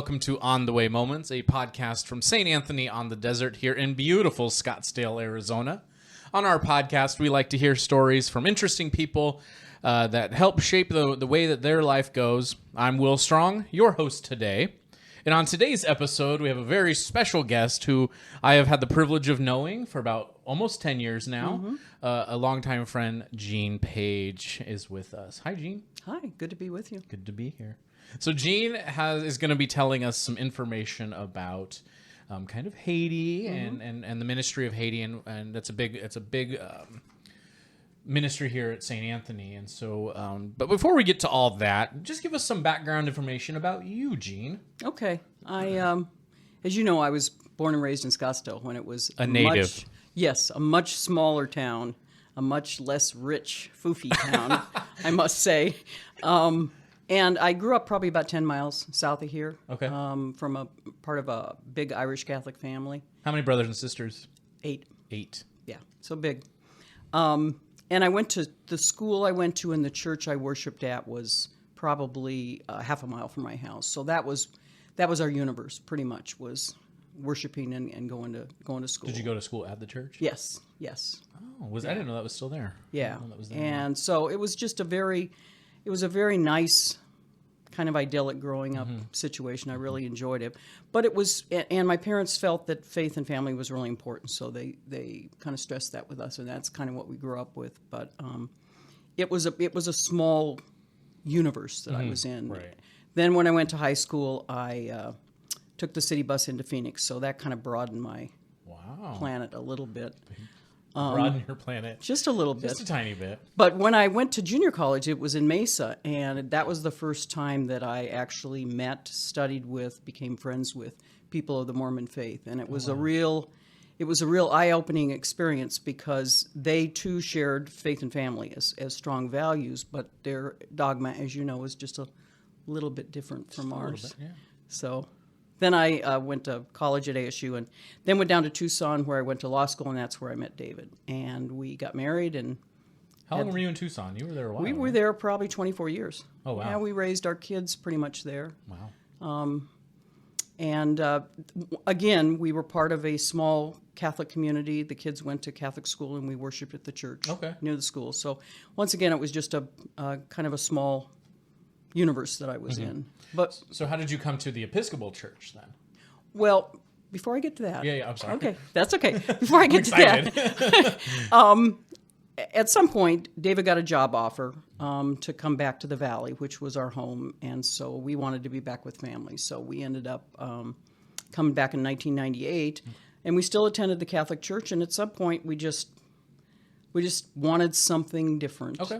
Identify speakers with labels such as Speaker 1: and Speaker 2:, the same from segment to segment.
Speaker 1: welcome to On the Way Moments, a podcast from St. Anthony on the Desert here in beautiful Scottsdale, Arizona. On our podcast, we like to hear stories from interesting people that help shape the way that their life goes. I'm Will Strong, your host today. And on today's episode, we have a very special guest who I have had the privilege of knowing for about almost 10 years now.
Speaker 2: Mm-hmm.
Speaker 1: A longtime friend, Jeanne Paige, is with us. Hi, Jeanne.
Speaker 2: Hi, good to be with you.
Speaker 1: Good to be here. So Jeanne is going to be telling us some information about kind of Haiti and the ministry of Haiti, and it's a big ministry here at St. Anthony. And so, but before we get to all that, just give us some background information about you, Jeanne.
Speaker 2: Okay, as you know, I was born and raised in Scottsdale when it was
Speaker 1: a native.
Speaker 2: A much smaller town, a much less rich, foofy town, I must say. And I grew up probably about 10 miles south of here.
Speaker 1: Okay.
Speaker 2: From a part of a big Irish Catholic family.
Speaker 1: How many brothers and sisters?
Speaker 2: 8.
Speaker 1: 8.
Speaker 2: Yeah, so big. And I went to the school I went to and the church I worshipped at was probably half a mile from my house. So that was our universe, pretty much, was worshiping and going to school.
Speaker 1: Did you go to school at the church?
Speaker 2: Yes.
Speaker 1: Oh, I didn't know that was still there.
Speaker 2: Yeah.
Speaker 1: That was there.
Speaker 2: And so it was just a very nice kind of idyllic growing up situation. I really enjoyed it. But it was, and my parents felt that faith and family was really important, so they kind of stressed that with us, and that's kind of what we grew up with. But it was a small universe that I was in.
Speaker 1: Right.
Speaker 2: Then when I went to high school, I took the city bus into Phoenix, so that kind of broadened my planet a little bit.
Speaker 1: Broaden your planet.
Speaker 2: Just a little bit.
Speaker 1: Just a tiny bit.
Speaker 2: But when I went to junior college, it was in Mesa, and that was the first time that I actually met, studied with, became friends with people of the Mormon faith. And it was a real eye-opening experience because they too shared faith and family as strong values, but their dogma, as you know, is just a little bit different from ours.
Speaker 1: A little bit, yeah.
Speaker 2: So then I went to college at ASU and then went down to Tucson where I went to law school, and that's where I met David. And we got married. And
Speaker 1: how long were you in Tucson? You were there a while.
Speaker 2: We were there probably 24 years.
Speaker 1: Oh, wow.
Speaker 2: Yeah, we raised our kids pretty much there.
Speaker 1: Wow.
Speaker 2: And again, we were part of a small Catholic community. The kids went to Catholic school, and we worshiped at the church near the school. So once again, it was just a kind of a small universe that I was in. But
Speaker 1: so how did you come to the Episcopal Church then?
Speaker 2: Well, before I get to that.
Speaker 1: Yeah, I'm sorry.
Speaker 2: Okay, that's okay. Before I get to that. At some point, David got a job offer to come back to the Valley, which was our home, and so we wanted to be back with family. So we ended up coming back in 1998, and we still attended the Catholic Church, and at some point we just wanted something different.
Speaker 1: Okay.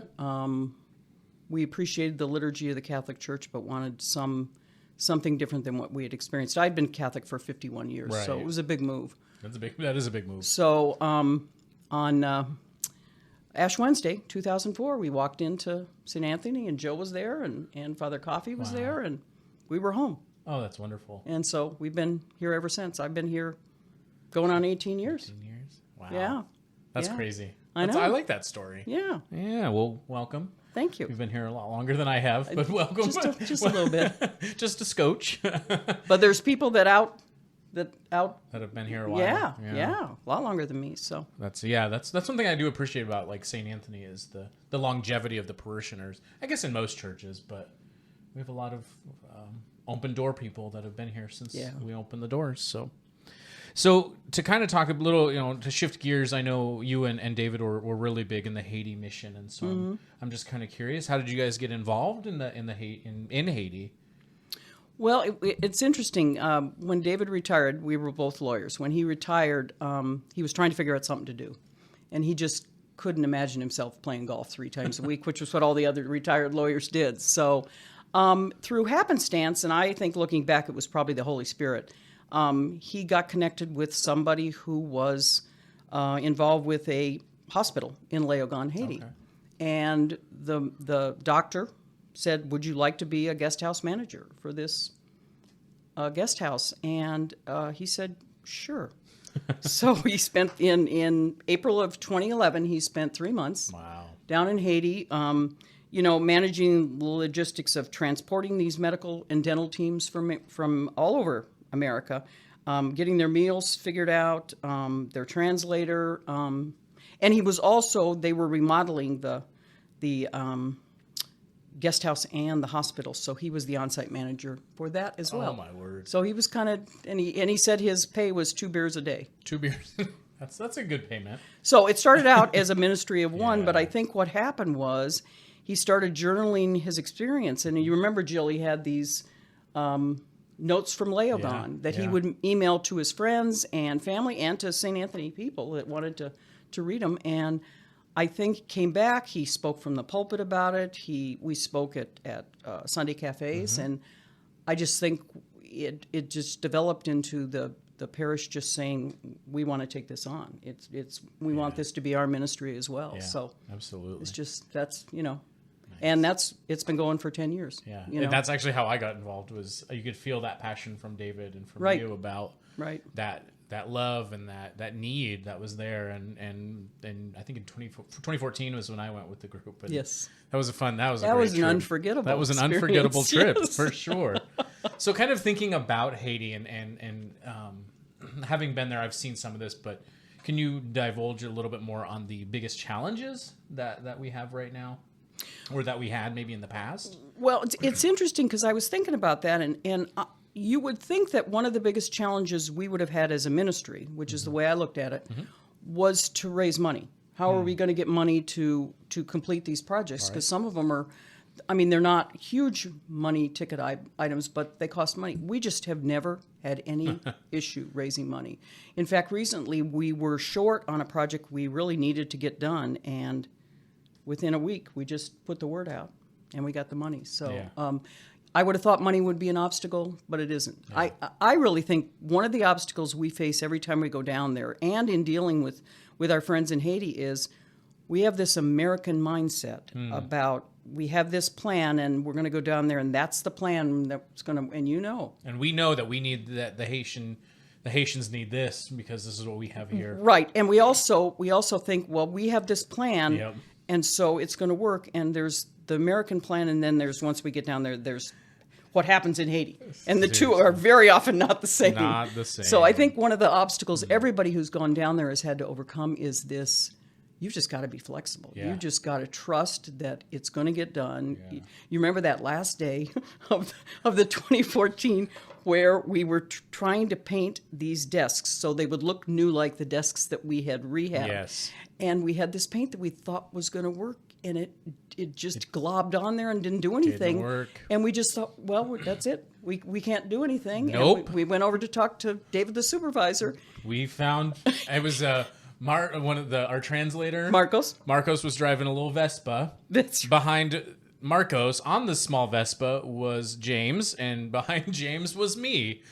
Speaker 2: We appreciated the liturgy of the Catholic Church, but wanted something different than what we had experienced. I'd been Catholic for 51 years, so it was a big move.
Speaker 1: That is a big move.
Speaker 2: So on Ash Wednesday, 2004, we walked into St. Anthony, and Joe was there, and Father Coffey was there, and we were home.
Speaker 1: Oh, that's wonderful.
Speaker 2: And so we've been here ever since. I've been here going on 18 years.
Speaker 1: 18 years? Wow.
Speaker 2: Yeah.
Speaker 1: That's crazy.
Speaker 2: I know.
Speaker 1: I like that story.
Speaker 2: Yeah.
Speaker 1: Yeah, well, welcome.
Speaker 2: Thank you.
Speaker 1: You've been here a lot longer than I have, but welcome.
Speaker 2: Just a little bit.
Speaker 1: Just a scotch.
Speaker 2: But there's people that
Speaker 1: have been here a while.
Speaker 2: Yeah, a lot longer than me. So
Speaker 1: that's something I do appreciate about like St. Anthony is the longevity of the parishioners. I guess in most churches, but we have a lot of open door people that have been here since we opened the doors. So to kind of talk a little, to shift gears, I know you and David were really big in the Haiti Mission, and so I'm just kind of curious, how did you guys get involved in Haiti?
Speaker 2: Well, it's interesting. When David retired, we were both lawyers. When he retired, he was trying to figure out something to do, and he just couldn't imagine himself playing golf 3 times a week, which was what all the other retired lawyers did. So through happenstance, and I think looking back, it was probably the Holy Spirit, he got connected with somebody who was involved with a hospital in Leogane, Haiti. Okay. And the doctor said, would you like to be a guest house manager for this guest house? And he said, sure. So he spent, in April of 2011, he spent 3 months down in Haiti. managing the logistics of transporting these medical and dental teams from all over America, getting their meals figured out, their translator, and they were remodeling the guest house and the hospital, so he was the on-site manager for that as well.
Speaker 1: Oh my word!
Speaker 2: So he was and he said his pay was 2 beers a day.
Speaker 1: 2 beers. That's a good payment.
Speaker 2: So it started out as a ministry of one, but I think what happened was he started journaling his experience. And you remember, Jill, he had these notes from Leogane that he would email to his friends and family and to St. Anthony people that wanted to read them. And I think he came back, he spoke from the pulpit about it. We spoke at Sunday cafes. And I just think it just developed into the parish just saying, we want to take this on. We want this to be our ministry as well.
Speaker 1: Yeah,
Speaker 2: so
Speaker 1: absolutely.
Speaker 2: It's just, nice. And it's been going for 10 years.
Speaker 1: Yeah. And that's actually how I got involved, was you could feel that passion from David and from you about that love and that need that was there. And I think in 2014 was when I went with the group. And
Speaker 2: yes.
Speaker 1: That was an
Speaker 2: unforgettable
Speaker 1: That was an unforgettable trip, for sure. So kind of thinking about Haiti and having been there, I've seen some of this, but can you divulge a little bit more on the biggest challenges that we have right now, or that we had maybe in the past?
Speaker 2: Well, it's interesting because I was thinking about that, and you would think that one of the biggest challenges we would have had as a ministry, which is the way I looked at it, was to raise money. How are we going to get money to complete these projects? Because some of them are, they're not huge money ticket items, but they cost money. We just have never had any issue raising money. In fact, recently we were short on a project we really needed to get done, and within a week we just put the word out and we got the money. So I would have thought money would be an obstacle, but it isn't. Yeah. I really think one of the obstacles we face every time we go down there, and in dealing with our friends in Haiti, is we have this American mindset about, we have this plan and we're going to go down there and that's the plan that's going to, and And
Speaker 1: we know that we need that the Haitians need this because this is what we have here.
Speaker 2: Right. And we also think, well, we have this plan and so it's going to work. And there's the American plan, and then once we get down there, there's what happens in Haiti. And the two are very often not the same.
Speaker 1: Not the same.
Speaker 2: So I think one of the obstacles everybody who's gone down there has had to overcome is this: you've just got to be flexible. Yeah. You've just got to trust that it's going to get done. Yeah. You remember that last day of the 2014 where we were trying to paint these desks so they would look new like the desks that we had rehabbed.
Speaker 1: Yes.
Speaker 2: And we had this paint that we thought was going to work, and it just globbed on there and didn't do anything.
Speaker 1: Didn't work.
Speaker 2: And we just thought, well, that's it. We can't do anything.
Speaker 1: Nope.
Speaker 2: And we went over to talk to David, the supervisor.
Speaker 1: We found it was our translator, Marcos was driving a little Vespa.
Speaker 2: That's
Speaker 1: behind Marcos on the small Vespa was James, and behind James was me.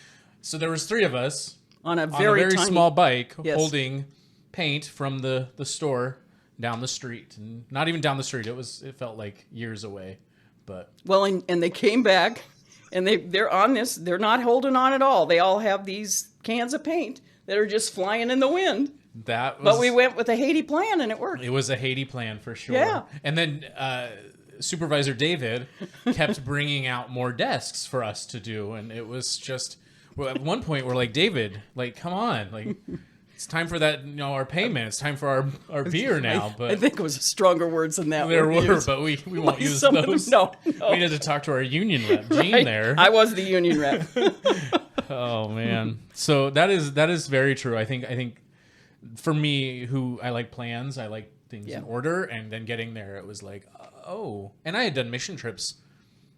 Speaker 1: So there was 3 of us
Speaker 2: on a very tiny,
Speaker 1: small bike, holding paint from the store down the street, and not even down the street. It felt like years away, but
Speaker 2: and they came back, and they're on this. They're not holding on at all. They all have these cans of paint that are just flying in the wind. But we went with a Haiti plan, and it worked.
Speaker 1: It was a Haiti plan for sure.
Speaker 2: Yeah.
Speaker 1: And then Supervisor David kept bringing out more desks for us to do, and it was just, at one point we're like, David, like, come on, like, it's time for that, our payment. It's time for our beer now. But
Speaker 2: I think it was stronger words than that.
Speaker 1: There were, but we won't use those.
Speaker 2: No.
Speaker 1: We had to talk to our union rep, Jeanne, there.
Speaker 2: I was the union rep.
Speaker 1: Oh man. So that is very true. I think for me, who I like plans, I like things in order, and then getting there, it was like, oh. And I had done mission trips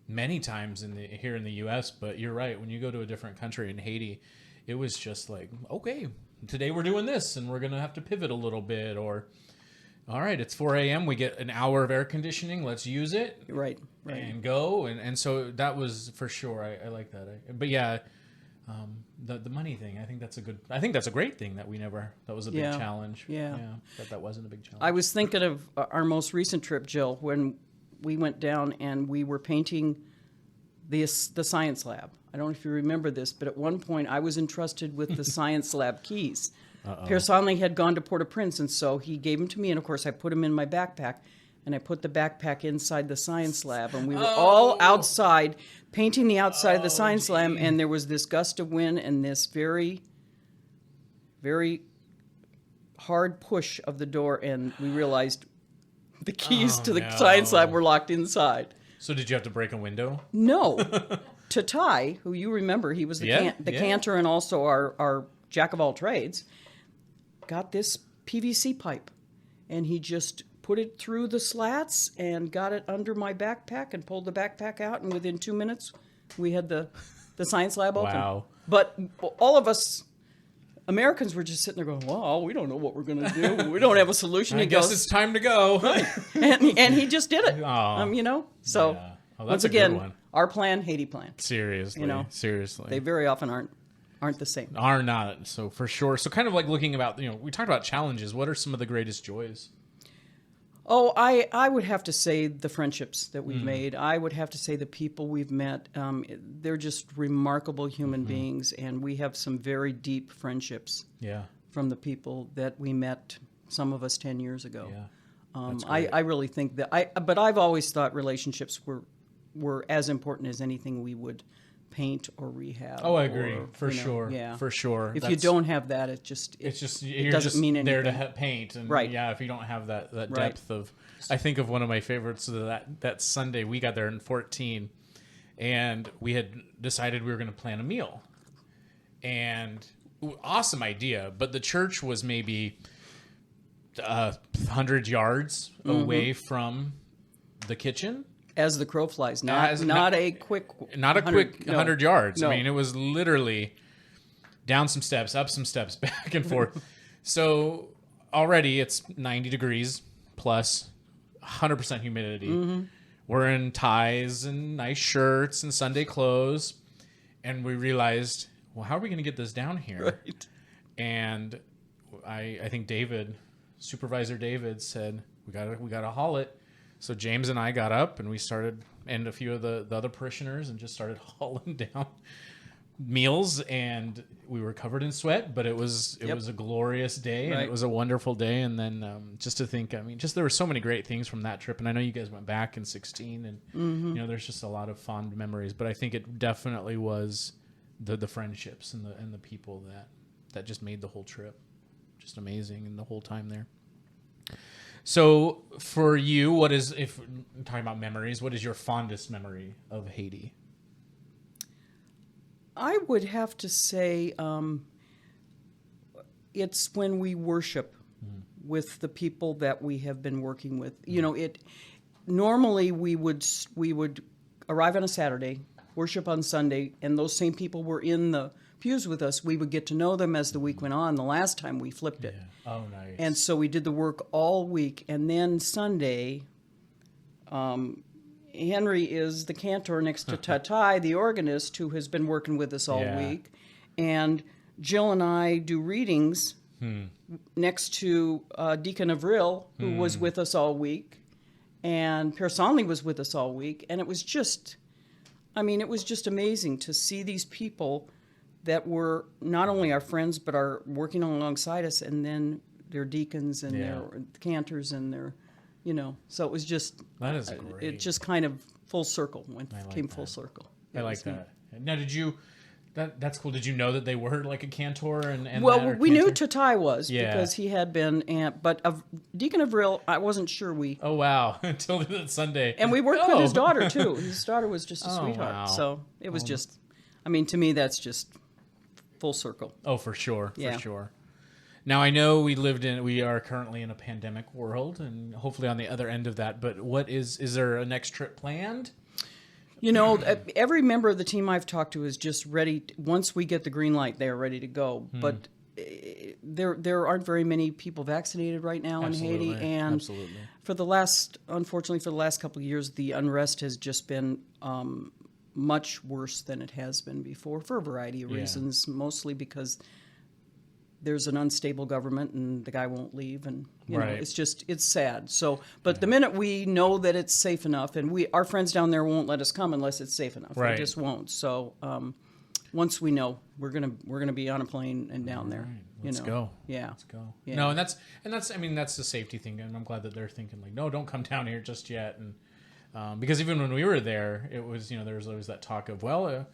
Speaker 1: many times here in the U.S., but you're right. When you go to a different country, in Haiti, it was just like, okay, today we're doing this, and we're going to have to pivot a little bit, or, all right, it's 4 a.m., we get an hour of air conditioning, let's use it.
Speaker 2: Right.
Speaker 1: And go. And so that was for sure. I like that. But yeah, the money thing, I think that's a great thing that that was a big challenge.
Speaker 2: Yeah.
Speaker 1: That wasn't a big challenge.
Speaker 2: I was thinking of our most recent trip, Jill, when we went down and we were painting the science lab. I don't know if you remember this, but at one point I was entrusted with the science lab keys. Pierre Sonley had gone to Port-au-Prince, and so he gave them to me, and of course I put them in my backpack. and I put the backpack inside the science lab, and we were all outside painting the outside of the science lab, and there was this gust of wind and this very, very hard push of the door, and we realized the keys to the science lab were locked inside.
Speaker 1: So did you have to break a window?
Speaker 2: No. Tatai, who you remember, he was the cantor and also our jack of all trades, got this PVC pipe, and he just put it through the slats and got it under my backpack and pulled the backpack out, and within 2 minutes we had the science lab open.
Speaker 1: Wow.
Speaker 2: But all of us Americans were just sitting there going, well, we don't know what we're going to do. We don't have a solution.
Speaker 1: I guess it's time to go.
Speaker 2: and he just did it. You know? So,
Speaker 1: that's
Speaker 2: once
Speaker 1: a
Speaker 2: again,
Speaker 1: good one.
Speaker 2: Our plan, Haiti plan.
Speaker 1: Seriously.
Speaker 2: You know?
Speaker 1: Seriously.
Speaker 2: They very often aren't the same.
Speaker 1: Are not. So, for sure. So, kind of like looking about, we talked about challenges. What are some of the greatest joys?
Speaker 2: Oh, I would have to say the friendships that we've made. I would have to say the people we've met. They're just remarkable human beings, and we have some very deep friendships from the people that we met, some of us 10 years ago.
Speaker 1: Yeah.
Speaker 2: I really think that but I've always thought relationships were as important as anything we would paint or rehab.
Speaker 1: Oh, I agree. For sure.
Speaker 2: Yeah.
Speaker 1: For sure.
Speaker 2: If you don't have that, it
Speaker 1: you're
Speaker 2: doesn't
Speaker 1: just
Speaker 2: mean anything.
Speaker 1: there to paint. And yeah, if you don't have that depth of, I think of one of my favorites that Sunday we got there in 14, and we had decided we were going to plan a meal, and awesome idea, but the church was maybe 100 yards away from the kitchen.
Speaker 2: As the crow flies, not a quick
Speaker 1: 100 yards.
Speaker 2: No.
Speaker 1: I mean, it was literally down some steps, up some steps, back and forth. So already it's 90 degrees plus 100% humidity. We're in ties and nice shirts and Sunday clothes, and we realized, well, how are we going to get this down here?
Speaker 2: Right.
Speaker 1: And I think Supervisor David said, we gotta haul it. So James and I got up, and we started, and a few of the other parishioners, and just started hauling down meals, and we were covered in sweat, but it was a glorious day, and it was a wonderful day. And then just to think, I mean, just there were so many great things from that trip, and I know you guys went back in 16, and there's just a lot of fond memories. But I think it definitely was the friendships and the people that just made the whole trip just amazing, and the whole time there. So for you, if I'm talking about memories, what is your fondest memory of Haiti?
Speaker 2: I would have to say it's when we worship with the people that we have been working with. Normally we would arrive on a Saturday, worship on Sunday, and those same people were in the pews with us. We would get to know them as the week went on. The last time we flipped it.
Speaker 1: Oh, nice.
Speaker 2: And so we did the work all week. And then Sunday, Henry is the cantor next to Tatai, the organist, who has been working with us all week. And Jill and I do readings next to Deacon Avril, who was with us all week. And Per Sonley was with us all week. And it was just amazing to see these people that were not only our friends, but are working alongside us, and then they're deacons and they're cantors and they're, so it was just,
Speaker 1: that is great.
Speaker 2: It just kind of full circle, came
Speaker 1: that.
Speaker 2: full circle.
Speaker 1: I like that. Now, that's cool. Did you know that they were like a cantor and
Speaker 2: well, we knew Tatai was because he had been, but Deacon Avril, I wasn't sure
Speaker 1: Oh, wow. Until that Sunday.
Speaker 2: And we worked with his daughter too. His daughter was just a sweetheart. Wow. So it was just, to me, that's just full circle.
Speaker 1: Oh, for sure. For sure. Now, I know we are currently in a pandemic world, and hopefully on the other end of that, but is there a next trip planned?
Speaker 2: Every member of the team I've talked to is just ready. Once we get the green light, they're ready to go. But there aren't very many people vaccinated right now in Haiti. And unfortunately, for the last couple of years, the unrest has just been much worse than it has been before for a variety of reasons, mostly because there's an unstable government and the guy won't leave, and it's sad. So, but the minute we know that it's safe enough, and our friends down there won't let us come unless it's safe enough. They just won't. So, once we know we're gonna be on a plane and down there.
Speaker 1: Right. Let's go.
Speaker 2: Yeah.
Speaker 1: Let's go.
Speaker 2: Yeah.
Speaker 1: No, and that's I mean, that's the safety thing, and I'm glad that they're thinking like, no, don't come down here just yet. And because even when we were there, it was, there was always that talk of, well,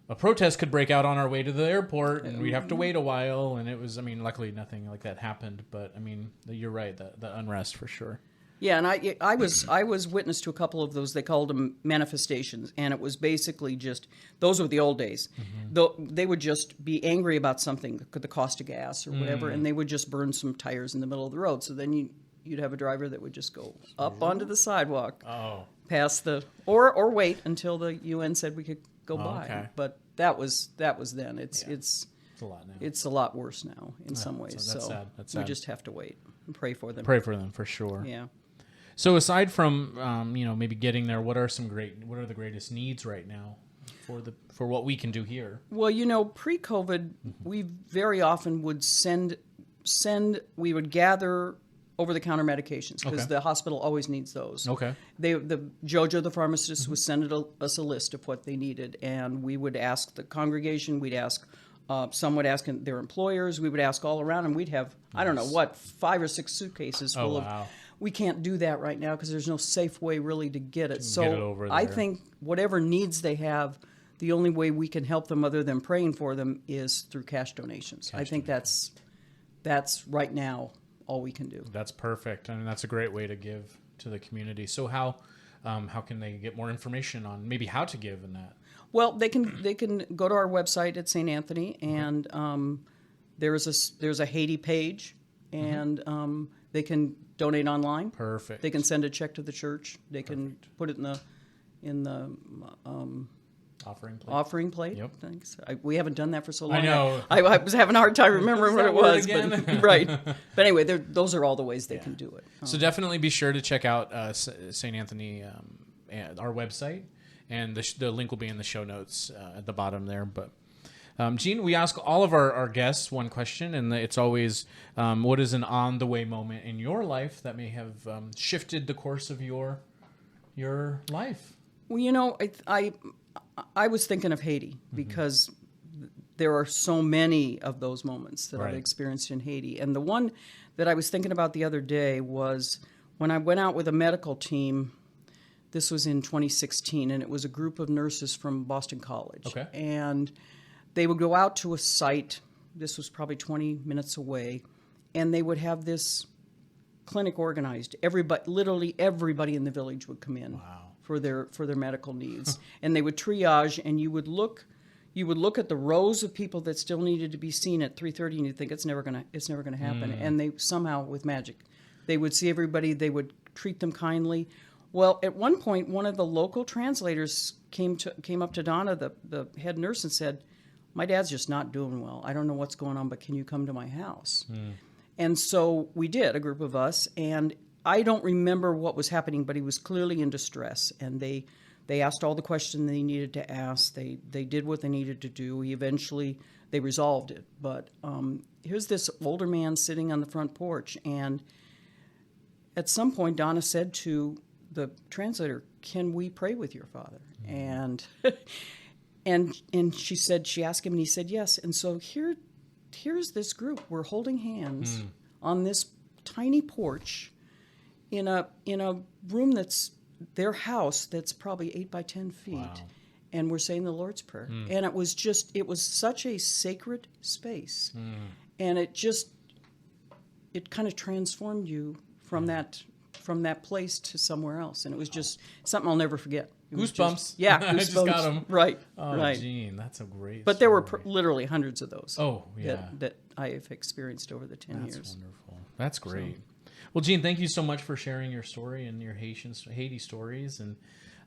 Speaker 1: a protest could break out on our way to the airport, and we'd have to wait a while. And it was, I mean, luckily nothing like that happened. But I mean, you're right, the unrest for sure.
Speaker 2: Yeah, and I was witness to a couple of those. They called them manifestations, and it was basically just, those were the old days. They would just be angry about something, the cost of gas or whatever, and they would just burn some tires in the middle of the road. So then you'd have a driver that would just go up onto the sidewalk, past or wait until the UN said we could go by.
Speaker 1: Okay.
Speaker 2: But that was then. It's
Speaker 1: a lot now.
Speaker 2: It's a lot worse now in some ways.
Speaker 1: So that's sad. That's sad.
Speaker 2: We just have to wait and pray for them.
Speaker 1: Pray for them for sure.
Speaker 2: Yeah.
Speaker 1: So aside from maybe getting there, what are the greatest needs right now for what we can do here?
Speaker 2: Well, pre-COVID, we very often would we would gather over-the-counter medications because the hospital always needs those.
Speaker 1: Okay.
Speaker 2: Jojo, the pharmacist, was sending us a list of what they needed, and we would ask the congregation. We'd ask. Some would ask their employers. We would ask all around, and we'd have, I don't know, 5 or 6 suitcases full of. We can't do that right now because there's no safe way really to get it. So
Speaker 1: get it over there.
Speaker 2: I think whatever needs they have, the only way we can help them other than praying for them is through cash donations. I think that's right now all we can do.
Speaker 1: That's perfect. I mean, that's a great way to give to the community. So how can they get more information on maybe how to give in that?
Speaker 2: Well, they can go to our website at St. Anthony, and there's a Haiti page, and they can donate online.
Speaker 1: Perfect.
Speaker 2: They can send a check to the church. They can put it in the offering plate.
Speaker 1: Yep.
Speaker 2: Thanks. We haven't done that for so long.
Speaker 1: I know.
Speaker 2: I was having a hard time remembering what it was.
Speaker 1: Again?
Speaker 2: Right. But anyway, those are all the ways they can do it.
Speaker 1: So definitely be sure to check out St. Anthony, our website, and the link will be in the show notes at the bottom there. But Jeanne, we ask all of our guests one question, and it's always, what is an on-the-way moment in your life that may have shifted the course of your life?
Speaker 2: Well, I was thinking of Haiti because there are so many of those moments that I've experienced in Haiti. And the one that I was thinking about the other day was when I went out with a medical team. This was in 2016, and it was a group of nurses from Boston College.
Speaker 1: Okay.
Speaker 2: And they would go out to a site. This was probably 20 minutes away, and they would have this clinic organized. Literally everybody in the village would come in for their medical needs, and they would triage. And you would look at the rows of people that still needed to be seen at 3:30, and you'd think it's never gonna happen. And they somehow, with magic, they would see everybody. They would treat them kindly. Well, at one point, one of the local translators came up to Donna, the head nurse, and said, "My dad's just not doing well. I don't know what's going on, but can you come to my house?" And so we did, a group of us, and I don't remember what was happening, but he was clearly in distress, and they asked all the questions they needed to ask. They did what they needed to do. They resolved it. But here's this older man sitting on the front porch, and at some point, Donna said to the translator, "Can we pray with your father?" And she asked him, and he said yes. And so here's this group. We're holding hands on this tiny porch in a room that's their house that's probably 8 by 10 feet. Wow. And we're saying the Lord's Prayer. And it was such a sacred space. And it kind of transformed you from that place to somewhere else. And it was just something I'll never forget.
Speaker 1: Goosebumps.
Speaker 2: Goosebumps.
Speaker 1: I just got them.
Speaker 2: Right.
Speaker 1: Oh,
Speaker 2: right.
Speaker 1: Jeanne, that's a great
Speaker 2: But
Speaker 1: story.
Speaker 2: there were literally hundreds of those.
Speaker 1: Oh, yeah.
Speaker 2: That I have experienced over the 10 years.
Speaker 1: That's wonderful. That's great. So. Well, Jeanne, thank you so much for sharing your story and your Haiti stories. And,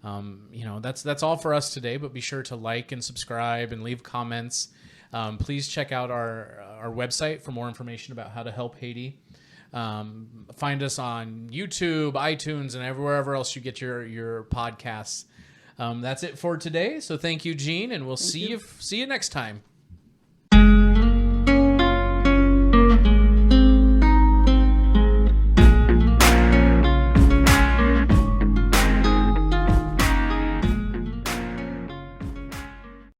Speaker 1: that's all for us today. But be sure to like and subscribe and leave comments. Please check out our website for more information about how to help Haiti. Find us on YouTube, iTunes, and wherever else you get your podcasts. That's it for today. So thank you, Jeanne, and we'll see you next time.